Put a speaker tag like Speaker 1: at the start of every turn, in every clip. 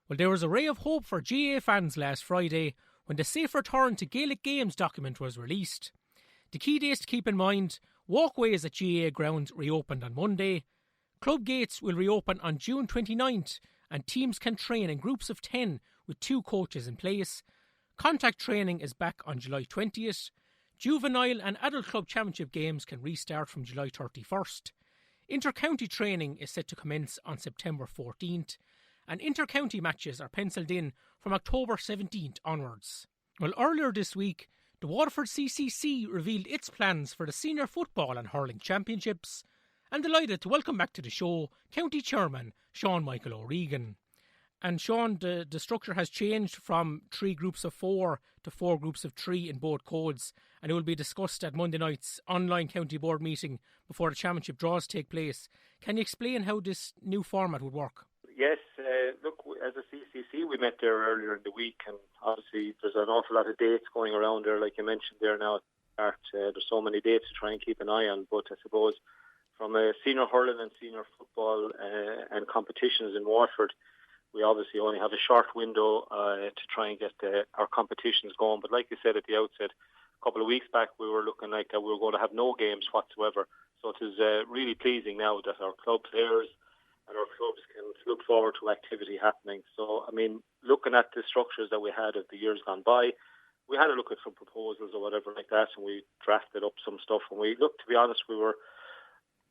Speaker 1: Well, there was a ray of hope for GAA fans last Friday when the Safe Return to Gaelic Games document was released. The key dates to keep in mind: walkways at GAA ground reopened on Monday, club gates will reopen on June 29th and teams can train in groups of 10 with 2 coaches in place. Contact training is back on July 20th. Juvenile and adult club championship games can restart from July 31st. Inter-county training is set to commence on September 14th. And inter-county matches are pencilled in from October 17th onwards. Well, earlier this week, the Waterford CCC revealed its plans for the Senior Football and Hurling Championships, and delighted to welcome back to the show County Chairman Sean Michael O'Regan. And Sean, the structure has changed from 3 groups of 4 to 4 groups of 3 in both codes, and it will be discussed at Monday night's online county board meeting before the championship draws take place. Can you explain how this new format would work?
Speaker 2: Yes, look, as a CCC, we met there earlier in the week, and obviously there's an awful lot of dates going around there, like you mentioned there now. There's so many dates to try and keep an eye on, but I suppose from a senior hurling and senior football and competitions in Waterford, we obviously only have a short window to try and get our competitions going. But like you said at the outset, a couple of weeks back, we were looking like we were going to have no games whatsoever. So it is really pleasing now that our club players and our clubs can look forward to activity happening. So, I mean, looking at the structures that we had of the years gone by, we had a look at some proposals or whatever like that, and we drafted up some stuff. And we looked, to be honest, we were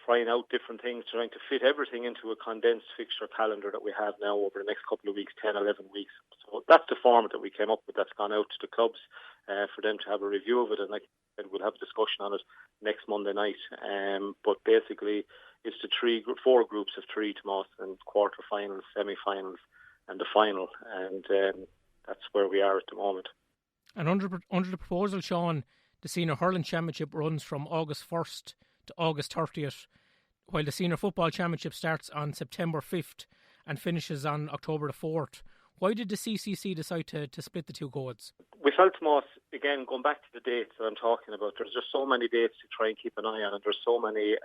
Speaker 2: trying out different things, trying to fit everything into a condensed fixture calendar that we have now over the next couple of weeks, 10, 11 weeks. So that's the format that we came up with. That's gone out to the clubs for them to have a review of it, and like I said, we'll have a discussion on it next Monday night. But basically, it's the 4 groups of 3 tomorrow, and quarter-finals, semi-finals, and the final. And that's where we are at the moment.
Speaker 1: And under the proposal, Sean, the Senior Hurling Championship runs from August 1st to August 30th, while the Senior Football Championship starts on September 5th and finishes on October the 4th. Why did the CCC decide to split the 2 codes?
Speaker 2: We felt, Moss, again, going back to the dates that I'm talking about, there's just so many dates to try and keep an eye on, and there's so many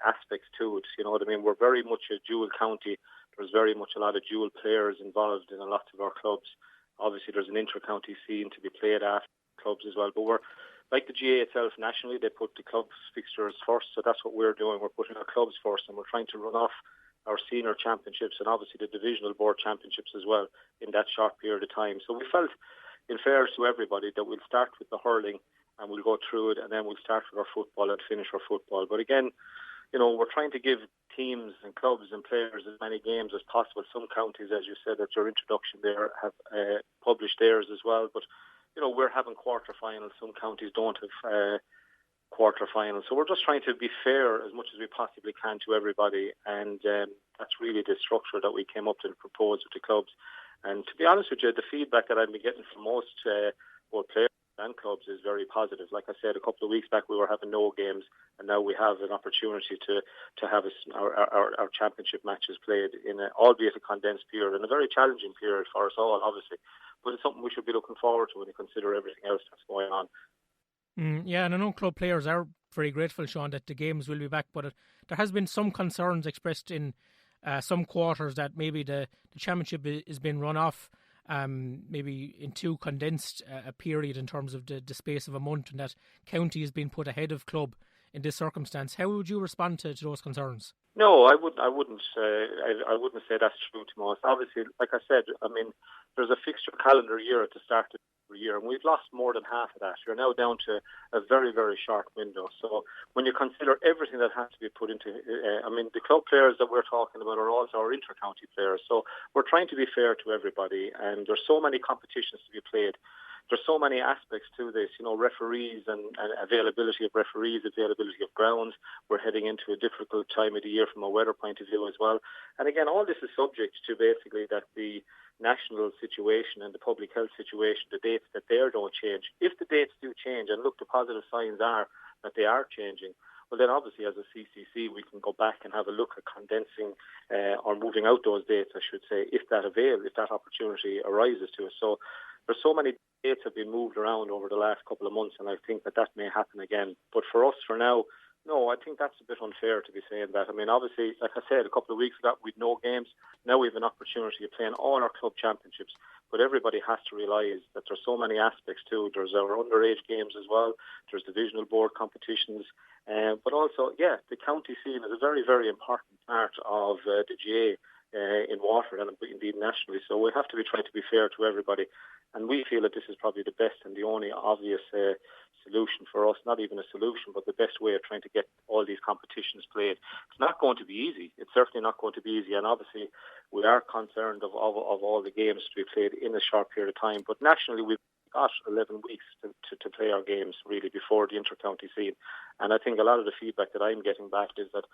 Speaker 2: aspects to it, you know what I mean? We're very much a dual county. There's very much a lot of dual players involved in a lot of our clubs. Obviously, there's an inter-county scene to be played at clubs as well, but we're like the GA itself nationally, they put the clubs fixtures first, so that's what we're doing. We're putting our clubs first, and we're trying to run off our senior championships and obviously the divisional board championships as well in that short period of time. So we felt, in fairness to everybody, that we'll start with the hurling and we'll go through it, and then we'll start with our football and finish our football. But again, you know, we're trying to give teams and clubs and players as many games as possible. Some counties, as you said, at your introduction there, have published theirs as well, but you know, we're having quarter-finals. Some counties don't have quarter-finals. So we're just trying to be fair as much as we possibly can to everybody. And that's really the structure that we came up to propose with the clubs. And to be honest with you, the feedback that I've been getting from most both players and clubs is very positive. Like I said, a couple of weeks back we were having no games, and now we have an opportunity to have our championship matches played in albeit a condensed period, and a very challenging period for us all, obviously. But it's something we should be looking forward to when you consider everything else that's going on.
Speaker 1: Yeah, and I know club players are very grateful, Sean, that the games will be back, but there has been some concerns expressed in some quarters that maybe the championship is being run off maybe in too condensed a period in terms of the space of a month, and that county is being put ahead of club in this circumstance. How would you respond to those concerns?
Speaker 2: No, I wouldn't say that's true, Tomas. Obviously, like I said, I mean, there's a fixture calendar year at the start of every year, and we've lost more than half of that. You're now down to a very, very short window. So when you consider everything that has to be put into, I mean, the club players that we're talking about are also our inter-county players. So we're trying to be fair to everybody, and there's so many competitions to be played. There's so many aspects to this, you know, referees and availability of referees, availability of grounds. We're heading into a difficult time of the year from a weather point of view as well. And again, all this is subject to basically that the national situation and the public health situation, the dates that there don't change. If the dates do change, and look, the positive signs are that they are changing, well then obviously as a CCC we can go back and have a look at condensing or moving out those dates, I should say, if that opportunity arises to us. So there's so many dates have been moved around over the last couple of months, and I think that may happen again. But for us, for now, No, I think that's a bit unfair to be saying that. I mean, obviously, like I said, a couple of weeks ago, we'd no games. Now we have an opportunity of playing all our club championships. But everybody has to realise that there's so many aspects too. There's our underage games as well. There's divisional board competitions. But also, the county scene is a very, very important part of the GA in Waterford and indeed nationally. So we have to be trying to be fair to everybody. And we feel that this is probably the best and the only obvious solution for us. Not even a solution, but the best way of trying to get all these competitions played. It's not going to be easy. It's certainly not going to be easy. And obviously, we are concerned of all the games to be played in a short period of time. But nationally, we've got 11 weeks to play our games really before the inter-county scene. And I think a lot of the feedback that I'm getting back is that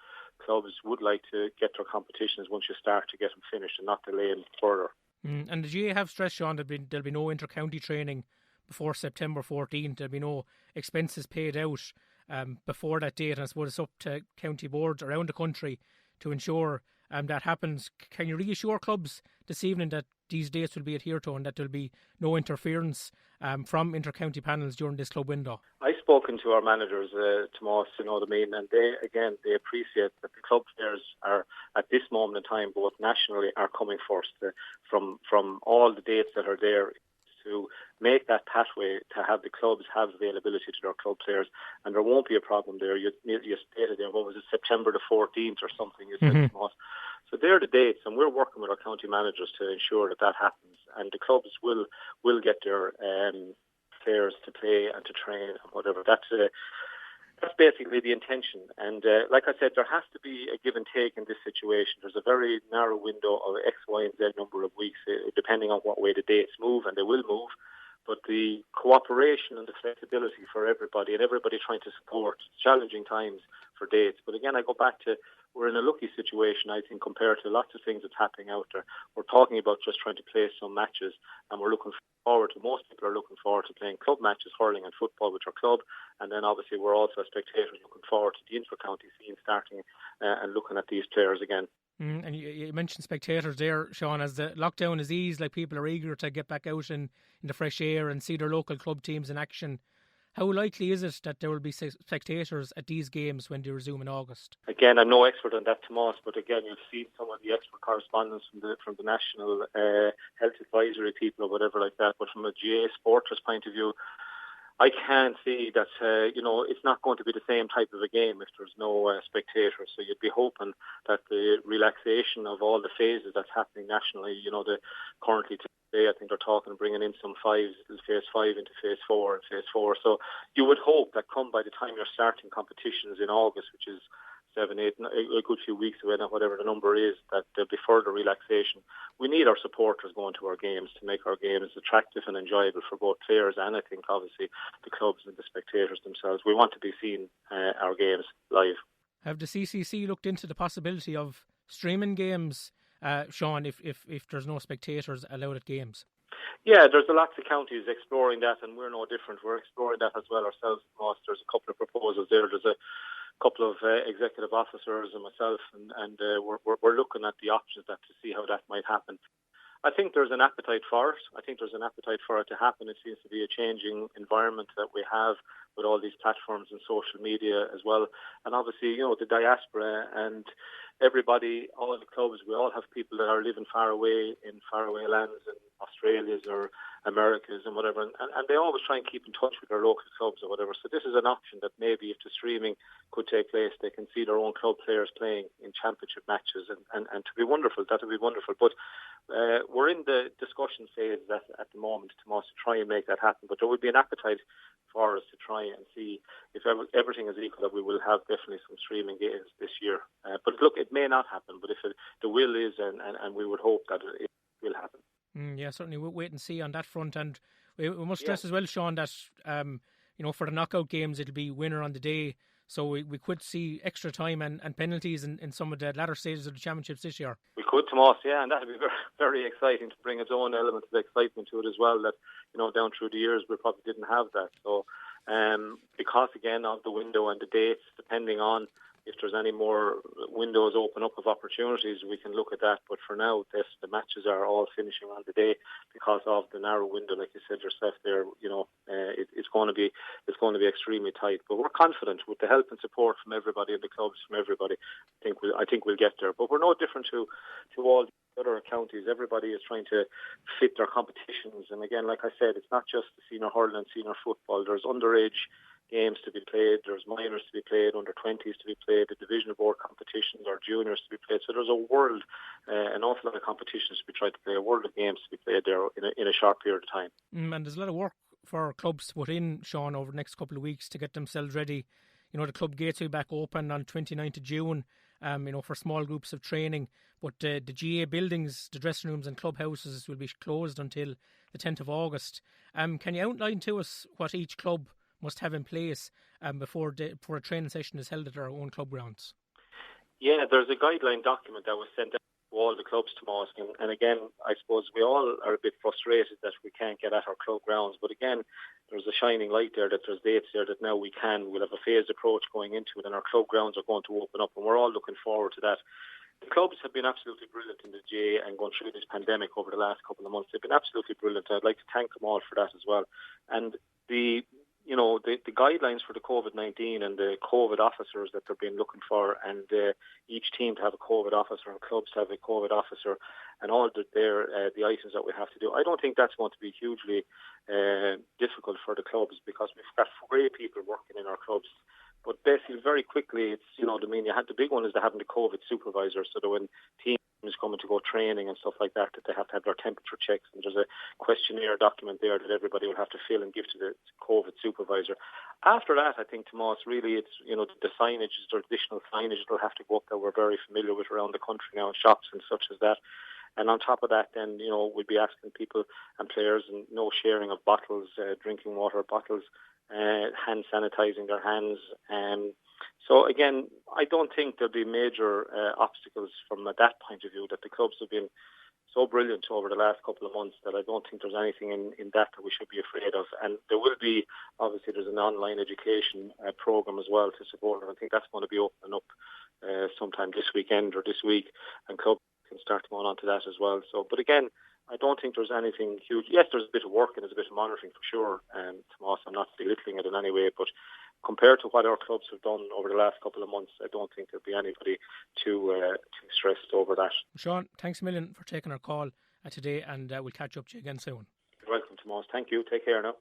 Speaker 2: clubs would like to get their competitions once you start to get them finished and not delay them further.
Speaker 1: And the GA have stressed, Sean, there'll be no inter-county training before September 14th. There'll be no expenses paid out before that date. And I suppose it's up to county boards around the country to ensure that happens. Can you reassure clubs this evening that these dates will be adhered to and that there'll be no interference from inter-county panels during this club window?
Speaker 2: I've spoken to our managers, Tomas, and they appreciate that the club players are, at this moment in time, both nationally, are coming first from all the dates that are there to make that pathway to have the clubs have availability to their club players, and there won't be a problem there. You stated there, what was it, September the 14th or something, you said, Tomas. So they're the dates, and we're working with our county managers to ensure that happens, and the clubs will get their players to play and to train and whatever. That's basically the intention. And like I said, there has to be a give and take in this situation. There's a very narrow window of X, Y, and Z number of weeks, depending on what way the dates move, and they will move. But the cooperation and the flexibility for everybody, and everybody trying to support challenging times for dates. But again, I go back to, we're in a lucky situation, I think, compared to lots of things that's happening out there. We're talking about just trying to play some matches, and we're looking forward to, most people are looking forward to playing club matches, hurling and football with our club. And then obviously we're also spectators looking forward to the inter-county scene starting and looking at these players again.
Speaker 1: And you mentioned spectators there, Sean. As the lockdown is eased, like people are eager to get back out in the fresh air and see their local club teams in action. How likely is it that there will be spectators at these games when they resume in August? Again,
Speaker 2: I'm no expert on that, Tomas, but again, you've seen some of the expert correspondence from the National Health Advisory people or whatever like that. But from a GA sporters point of view, I can't see that, it's not going to be the same type of a game if there's no spectators. So you'd be hoping that the relaxation of all the phases that's happening nationally, currently today, I think they're talking of bringing in some phase 5 into phase 4 and phase 4. So you would hope that come by the time you're starting competitions in August, which is 7, 8, a good few weeks away now, whatever the number is, that there'll be further relaxation. We need our supporters going to our games to make our games attractive and enjoyable for both players and I think obviously the clubs and the spectators themselves. We want to be seeing our games live.
Speaker 1: Have the CCC looked into the possibility of streaming games, Sean, if there's no spectators allowed at games?
Speaker 2: Yeah, there's lots of counties exploring that, and we're no different. We're exploring that as well ourselves. There's a couple of proposals there. There's a couple of executive officers and myself, and we're looking at the options to see how that might happen. I think there's an appetite for it. I think there's an appetite for it to happen. It seems to be a changing environment that we have with all these platforms and social media as well. And obviously, the diaspora and everybody, all the clubs, we all have people that are living far away in faraway lands in Australia's or America's and whatever. And they always try and keep in touch with their local clubs or whatever. So this is an option that maybe if the streaming could take place, they can see their own club players playing in championship matches and to be wonderful. That would be wonderful. But we're in the discussion phase at the moment, Tomas, to try and make that happen. But there would be an appetite for us to try and see if everything is equal, that we will have definitely some streaming games this year. But look, it may not happen, but if the will is, and we would hope that it will happen.
Speaker 1: Yeah, certainly we'll wait and see on that front. And we must stress as well, Sean, that for the knockout games, it'll be winner on the day. So we could see extra time and penalties in some of the latter stages of the championships this year. We could, Tomas, and that would be very, very exciting to bring its own element of excitement to it as well, that, down through the years we probably didn't have that. So because, again, of the window and the dates, depending on
Speaker 2: if there's any more windows open up of opportunities, we can look at that. But for now, the matches are all finishing on the day because of the narrow window, like you said yourself there. It's going to be extremely tight. But we're confident with the help and support from everybody in the clubs, from everybody. I think we'll get there. But we're no different to all the other counties. Everybody is trying to fit their competitions. And again, like I said, it's not just the senior hurling and senior football. There's underage games to be played, there's minors to be played, under 20s to be played, the division board competitions or juniors to be played. So there's a world, an awful lot of competitions to be tried to play, a world of games to be played there in a short period of time.
Speaker 1: And there's a lot of work for clubs to put in, Sean, over the next couple of weeks to get themselves ready. The club gates will be back open on 29th of June, for small groups of training. But the GA buildings, the dressing rooms and clubhouses will be closed until the 10th of August. Can you outline to us what each club must have in place before a training session is held at their own club grounds?
Speaker 2: Yeah, there's a guideline document that was sent out to all the clubs tomorrow. And again, I suppose we all are a bit frustrated that we can't get at our club grounds. But again, there's a shining light there that there's dates there that now we can. We'll have a phased approach going into it, and our club grounds are going to open up, and we're all looking forward to that. The clubs have been absolutely brilliant in the GA and going through this pandemic over the last couple of months. They've been absolutely brilliant. I'd like to thank them all for that as well. And the guidelines for the COVID-19 and the COVID officers that they've been looking for, and each team to have a COVID officer and clubs to have a COVID officer, and all the items that we have to do. I don't think that's going to be hugely difficult for the clubs because we've got great people working in our clubs. But basically, very quickly, it's, the big one is having the COVID supervisor, so that when teams coming to go training and stuff like that they have to have their temperature checks, and there's a questionnaire document there that everybody will have to fill and give to the COVID supervisor. After that, I think, Tomas, really it's, the signage, the additional signage that will have to go up that we're very familiar with around the country now in shops and such as that. And on top of that, then, we'll be asking people and players, and no sharing of bottles, drinking water bottles, hand sanitizing their hands. So again, I don't think there'll be major obstacles from that point of view. That the clubs have been so brilliant over the last couple of months that I don't think there's anything in that we should be afraid of. And there will be, obviously, there's an online education program as well to support it. I think that's going to be opening up sometime this weekend or this week, and clubs can start going on to that as well. So, but again, I don't think there's anything huge. Yes, there's a bit of work and there's a bit of monitoring for sure. Tomas, I'm not belittling it in any way, but compared to what our clubs have done over the last couple of months, I don't think there'll be anybody too stressed over that.
Speaker 1: Sean, thanks a million for taking our call today, and we'll catch up to you again soon.
Speaker 2: You're welcome, Tomas. Thank you. Take care now.